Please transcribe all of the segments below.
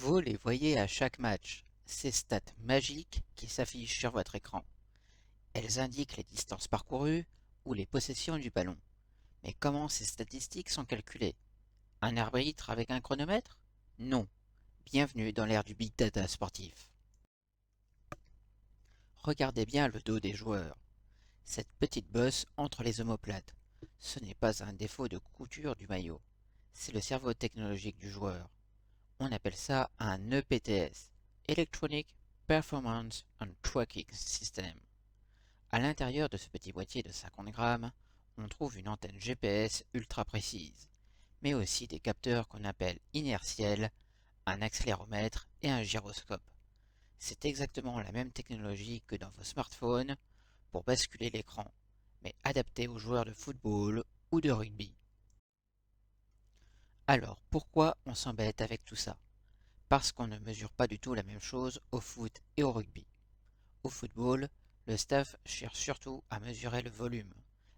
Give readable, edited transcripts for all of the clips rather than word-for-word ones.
Vous les voyez à chaque match, ces stats magiques qui s'affichent sur votre écran. Elles indiquent les distances parcourues ou les possessions du ballon. Mais comment ces statistiques sont calculées? Un arbitre avec un chronomètre? Non. Bienvenue dans l'ère du big data sportif. Regardez bien le dos des joueurs. Cette petite bosse entre les omoplates. Ce n'est pas un défaut de couture du maillot. C'est le cerveau technologique du joueur. On appelle ça un EPTS, Electronic Performance and Tracking System. À l'intérieur de ce petit boîtier de 50 grammes, on trouve une antenne GPS ultra précise, mais aussi des capteurs qu'on appelle inertiels, un accéléromètre et un gyroscope. C'est exactement la même technologie que dans vos smartphones pour basculer l'écran, mais adaptée aux joueurs de football ou de rugby. Alors pourquoi on s'embête avec tout ça? Parce qu'on ne mesure pas du tout la même chose au foot et au rugby. Au football, le staff cherche surtout à mesurer le volume,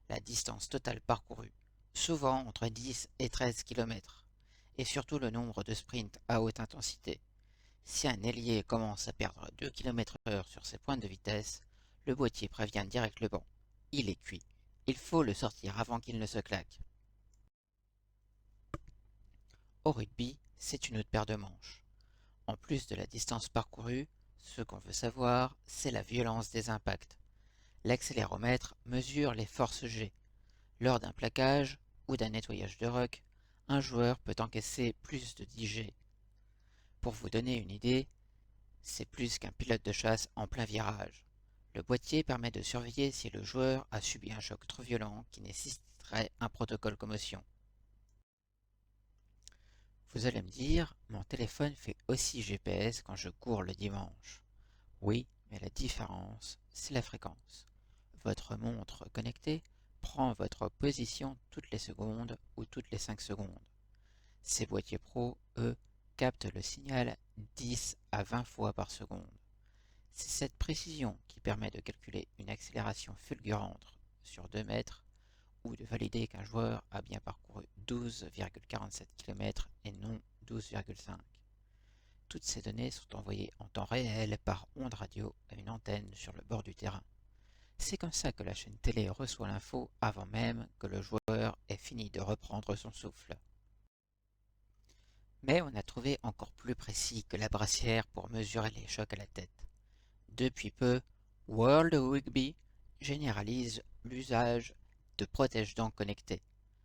la distance totale parcourue, souvent entre 10 et 13 km, et surtout le nombre de sprints à haute intensité. Si un ailier commence à perdre 2 km/h sur ses pointes de vitesse, le boîtier prévient direct le banc. Il est cuit. Il faut le sortir avant qu'il ne se claque. Au rugby, c'est une autre paire de manches. En plus de la distance parcourue, ce qu'on veut savoir, c'est la violence des impacts. L'accéléromètre mesure les forces G. Lors d'un plaquage ou d'un nettoyage de roc, un joueur peut encaisser plus de 10 G. Pour vous donner une idée, c'est plus qu'un pilote de chasse en plein virage. Le boîtier permet de surveiller si le joueur a subi un choc trop violent qui nécessiterait un protocole commotion. Vous allez me dire, mon téléphone fait aussi GPS quand je cours le dimanche. Oui, mais la différence, c'est la fréquence. Votre montre connectée prend votre position toutes les secondes ou toutes les 5 secondes. Ces boîtiers pro, eux, captent le signal 10 à 20 fois par seconde. C'est cette précision qui permet de calculer une accélération fulgurante sur 2 mètres ou de valider qu'un joueur a bien parcouru 12,47 km et non 12,5. Toutes ces données sont envoyées en temps réel par onde radio à une antenne sur le bord du terrain. C'est comme ça que la chaîne télé reçoit l'info avant même que le joueur ait fini de reprendre son souffle. Mais on a trouvé encore plus précis que la brassière pour mesurer les chocs à la tête. Depuis peu, World Rugby généralise l'usage de protège-dents connectés.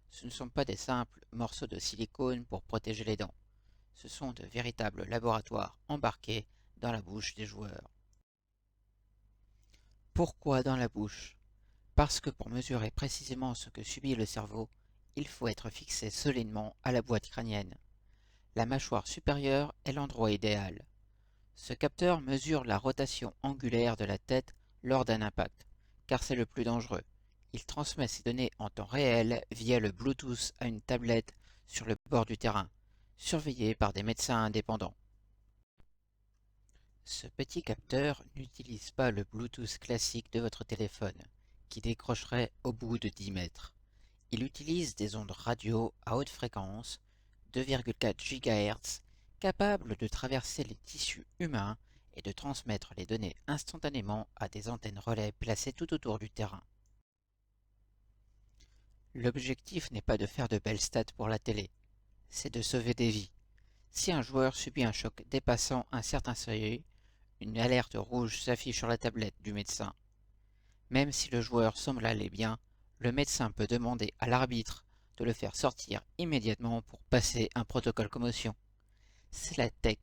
Ce ne sont pas des simples morceaux de silicone pour protéger les dents. Ce sont de véritables laboratoires embarqués dans la bouche des joueurs. Pourquoi dans la bouche? Parce que pour mesurer précisément ce que subit le cerveau, il faut être fixé solidement à la boîte crânienne. La mâchoire supérieure est l'endroit idéal. Ce capteur mesure la rotation angulaire de la tête lors d'un impact, car c'est le plus dangereux. Il transmet ces données en temps réel via le Bluetooth à une tablette sur le bord du terrain, surveillée par des médecins indépendants. Ce petit capteur n'utilise pas le Bluetooth classique de votre téléphone, qui décrocherait au bout de 10 mètres. Il utilise des ondes radio à haute fréquence, 2,4 GHz, capables de traverser les tissus humains et de transmettre les données instantanément à des antennes relais placées tout autour du terrain. L'objectif n'est pas de faire de belles stats pour la télé, c'est de sauver des vies. Si un joueur subit un choc dépassant un certain seuil, une alerte rouge s'affiche sur la tablette du médecin. Même si le joueur semble aller bien, le médecin peut demander à l'arbitre de le faire sortir immédiatement pour passer un protocole commotion. C'est la tech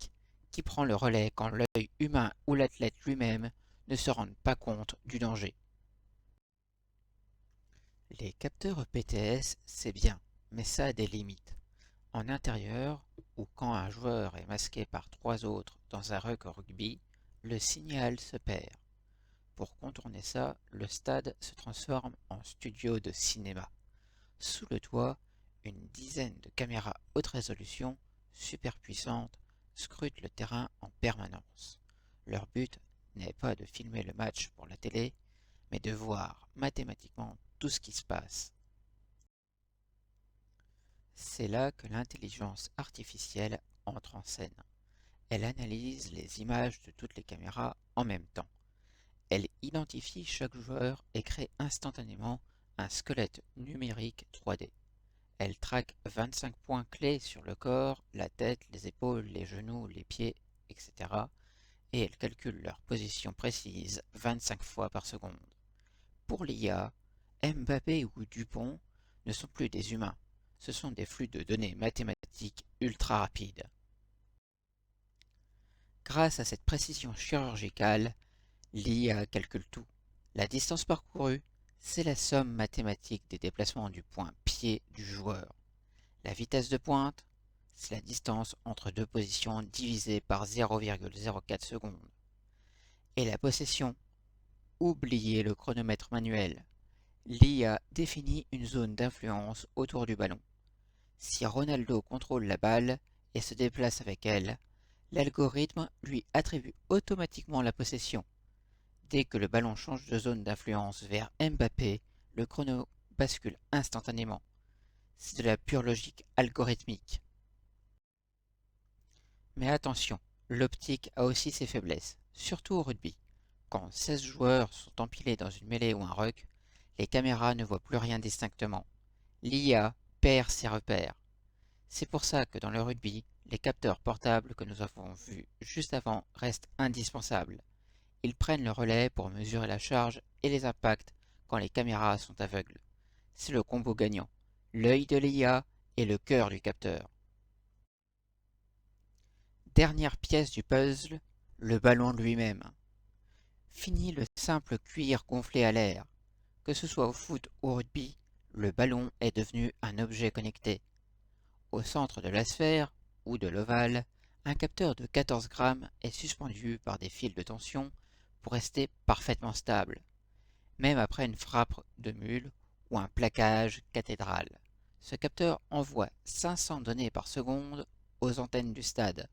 qui prend le relais quand l'œil humain ou l'athlète lui-même ne se rendent pas compte du danger. Les capteurs EPTS, c'est bien, mais ça a des limites. En intérieur, ou quand un joueur est masqué par 3 autres dans un ruck au rugby, le signal se perd. Pour contourner ça, le stade se transforme en studio de cinéma. Sous le toit, une dizaine de caméras haute résolution, super puissantes, scrutent le terrain en permanence. Leur but n'est pas de filmer le match pour la télé, mais de voir mathématiquement tout ce qui se passe. C'est là que l'intelligence artificielle entre en scène. Elle analyse les images de toutes les caméras en même temps. Elle identifie chaque joueur et crée instantanément un squelette numérique 3D. Elle traque 25 points clés sur le corps, la tête, les épaules, les genoux, les pieds, etc. Et elle calcule leur position précise 25 fois par seconde. Pour l'IA, Mbappé ou Dupont ne sont plus des humains, ce sont des flux de données mathématiques ultra rapides. Grâce à cette précision chirurgicale, l'IA calcule tout. La distance parcourue, c'est la somme mathématique des déplacements du point pied du joueur. La vitesse de pointe, c'est la distance entre deux positions divisée par 0,04 secondes. Et la possession, oubliez le chronomètre manuel. L'IA définit une zone d'influence autour du ballon. Si Ronaldo contrôle la balle et se déplace avec elle, l'algorithme lui attribue automatiquement la possession. Dès que le ballon change de zone d'influence vers Mbappé, le chrono bascule instantanément. C'est de la pure logique algorithmique. Mais attention, l'optique a aussi ses faiblesses, surtout au rugby. Quand 16 joueurs sont empilés dans une mêlée ou un ruck, les caméras ne voient plus rien distinctement. L'IA perd ses repères. C'est pour ça que dans le rugby, les capteurs portables que nous avons vus juste avant restent indispensables. Ils prennent le relais pour mesurer la charge et les impacts quand les caméras sont aveugles. C'est le combo gagnant, l'œil de l'IA et le cœur du capteur. Dernière pièce du puzzle, le ballon lui-même. Fini le simple cuir gonflé à l'air. Que ce soit au foot ou au rugby, le ballon est devenu un objet connecté. Au centre de la sphère, ou de l'ovale, un capteur de 14 grammes est suspendu par des fils de tension pour rester parfaitement stable, même après une frappe de mule ou un plaquage cathédral. Ce capteur envoie 500 données par seconde aux antennes du stade.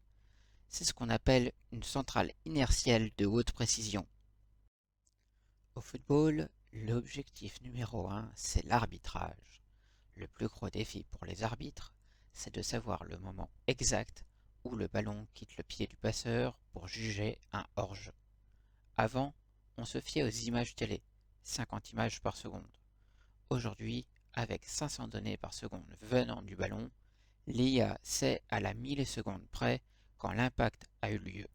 C'est ce qu'on appelle une centrale inertielle de haute précision. Au football, l'objectif numéro 1, c'est l'arbitrage. Le plus gros défi pour les arbitres, c'est de savoir le moment exact où le ballon quitte le pied du passeur pour juger un hors-jeu. Avant, on se fiait aux images télé, 50 images par seconde. Aujourd'hui, avec 500 données par seconde venant du ballon, l'IA sait à la milliseconde près quand l'impact a eu lieu.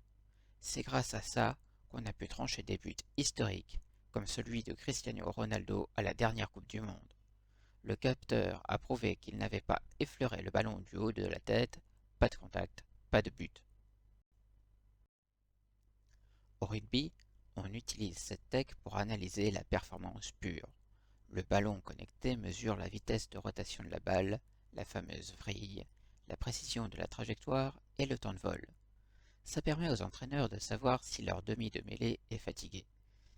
C'est grâce à ça qu'on a pu trancher des buts historiques, comme celui de Cristiano Ronaldo à la dernière Coupe du Monde. Le capteur a prouvé qu'il n'avait pas effleuré le ballon du haut de la tête, pas de contact, pas de but. Au rugby, on utilise cette tech pour analyser la performance pure. Le ballon connecté mesure la vitesse de rotation de la balle, la fameuse vrille, la précision de la trajectoire et le temps de vol. Ça permet aux entraîneurs de savoir si leur demi de mêlée est fatigué.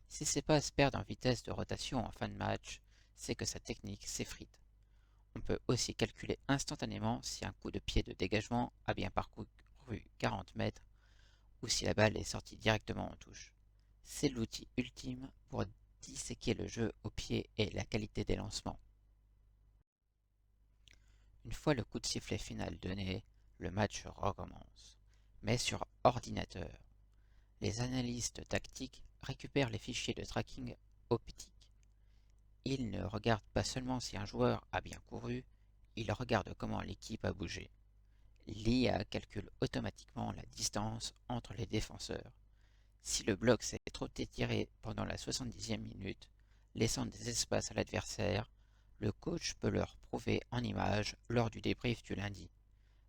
Si ses passes perdent en vitesse de rotation en fin de match, c'est que sa technique s'effrite. On peut aussi calculer instantanément si un coup de pied de dégagement a bien parcouru 40 mètres ou si la balle est sortie directement en touche. C'est l'outil ultime pour disséquer le jeu au pied et la qualité des lancements. Une fois le coup de sifflet final donné, le match recommence, mais sur ordinateur. Les analystes tactiques récupèrent les fichiers de tracking optique. Ils ne regardent pas seulement si un joueur a bien couru, ils regardent comment l'équipe a bougé. L'IA calcule automatiquement la distance entre les défenseurs. Si le bloc s'est trop étiré pendant la 70e minute, laissant des espaces à l'adversaire, le coach peut leur prouver en image lors du débrief du lundi.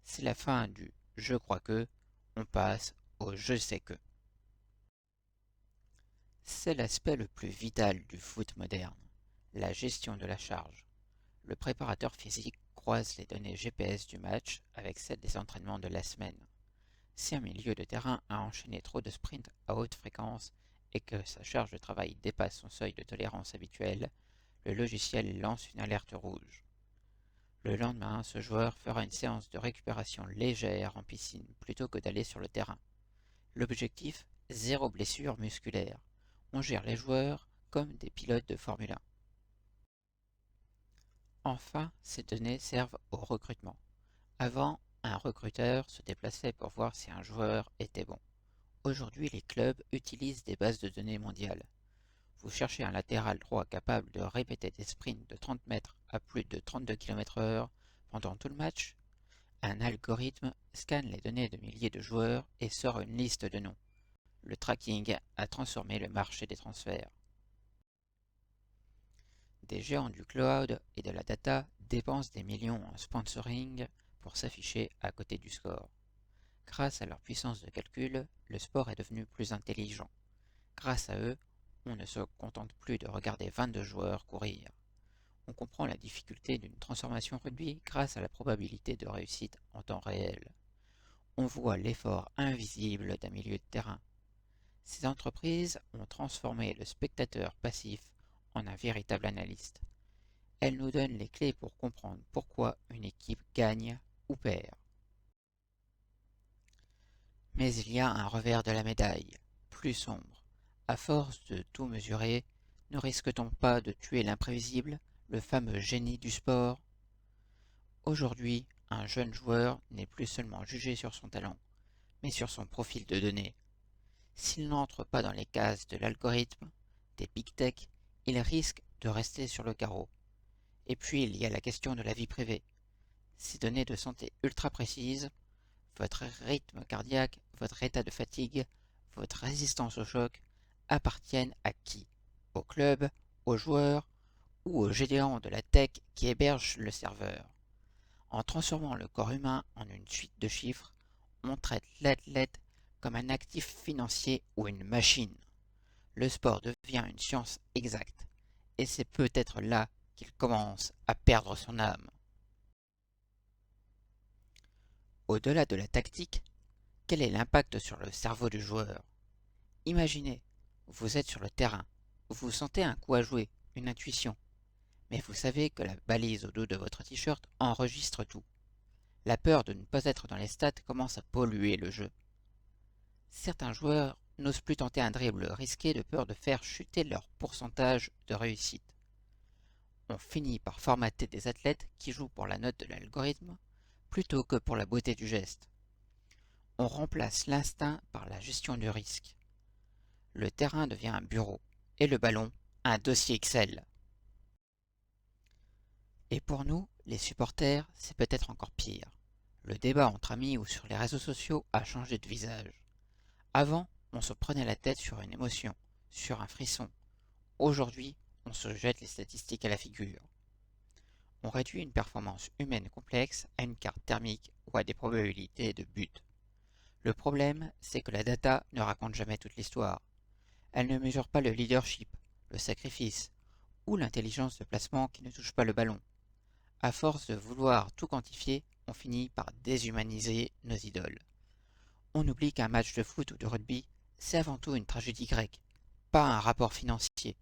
C'est la fin du «je crois que», on passe au «je sais que». C'est l'aspect le plus vital du foot moderne, la gestion de la charge. Le préparateur physique croise les données GPS du match avec celles des entraînements de la semaine. Si un milieu de terrain a enchaîné trop de sprints à haute fréquence et que sa charge de travail dépasse son seuil de tolérance habituel, le logiciel lance une alerte rouge. Le lendemain, ce joueur fera une séance de récupération légère en piscine plutôt que d'aller sur le terrain. L'objectif, zéro blessure musculaire. On gère les joueurs comme des pilotes de Formule 1. Enfin, ces données servent au recrutement. Avant, un recruteur se déplaçait pour voir si un joueur était bon. Aujourd'hui, les clubs utilisent des bases de données mondiales. Vous cherchez un latéral droit capable de répéter des sprints de 30 mètres à plus de 32 km/h pendant tout le match? Un algorithme scanne les données de milliers de joueurs et sort une liste de noms. Le tracking a transformé le marché des transferts. Des géants du cloud et de la data dépensent des millions en sponsoring pour s'afficher à côté du score. Grâce à leur puissance de calcul, le sport est devenu plus intelligent. Grâce à eux, on ne se contente plus de regarder 22 joueurs courir. On comprend la difficulté d'une transformation rugby grâce à la probabilité de réussite en temps réel. On voit l'effort invisible d'un milieu de terrain. Ces entreprises ont transformé le spectateur passif en un véritable analyste. Elles nous donnent les clés pour comprendre pourquoi une équipe gagne ou perd. Mais il y a un revers de la médaille, plus sombre. À force de tout mesurer, ne risque-t-on pas de tuer l'imprévisible, le fameux génie du sport? Aujourd'hui, un jeune joueur n'est plus seulement jugé sur son talent, mais sur son profil de données. S'il n'entre pas dans les cases de l'algorithme, des big tech, il risque de rester sur le carreau. Et puis il y a la question de la vie privée. Ces données de santé ultra précises, votre rythme cardiaque, votre état de fatigue, votre résistance au choc, appartiennent à qui? Au club, aux joueurs ou aux géants de la tech qui hébergent le serveur? En transformant le corps humain en une suite de chiffres, on traite l'athlète comme un actif financier ou une machine. Le sport devient une science exacte, et c'est peut-être là qu'il commence à perdre son âme. Au-delà de la tactique, quel est l'impact sur le cerveau du joueur? Imaginez, vous êtes sur le terrain, vous sentez un coup à jouer, une intuition, mais vous savez que la balise au dos de votre t-shirt enregistre tout. La peur de ne pas être dans les stats commence à polluer le jeu. Certains joueurs n'osent plus tenter un dribble risqué de peur de faire chuter leur pourcentage de réussite. On finit par formater des athlètes qui jouent pour la note de l'algorithme plutôt que pour la beauté du geste. On remplace l'instinct par la gestion du risque. Le terrain devient un bureau et le ballon un dossier Excel. Et pour nous, les supporters, c'est peut-être encore pire. Le débat entre amis ou sur les réseaux sociaux a changé de visage. Avant, on se prenait la tête sur une émotion, sur un frisson. Aujourd'hui, on se jette les statistiques à la figure. On réduit une performance humaine complexe à une carte thermique ou à des probabilités de but. Le problème, c'est que la data ne raconte jamais toute l'histoire. Elle ne mesure pas le leadership, le sacrifice ou l'intelligence de placement qui ne touche pas le ballon. À force de vouloir tout quantifier, on finit par déshumaniser nos idoles. On oublie qu'un match de foot ou de rugby, c'est avant tout une tragédie grecque, pas un rapport financier.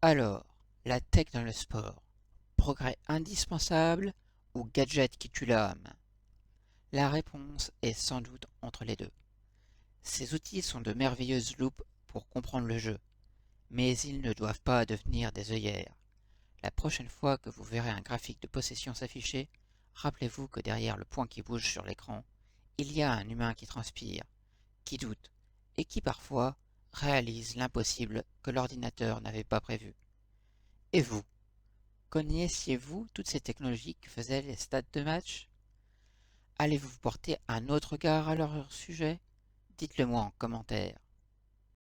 Alors, la tech dans le sport, progrès indispensable ou gadget qui tue l'âme? La réponse est sans doute entre les deux. Ces outils sont de merveilleuses loupes pour comprendre le jeu, mais ils ne doivent pas devenir des œillères. La prochaine fois que vous verrez un graphique de possession s'afficher, rappelez-vous que derrière le point qui bouge sur l'écran, il y a un humain qui transpire, qui doute, et qui parfois réalise l'impossible que l'ordinateur n'avait pas prévu. Et vous, connaissiez-vous toutes ces technologies que faisaient les stats de match? Allez-vous porter un autre regard à leur sujet? Dites-le moi en commentaire.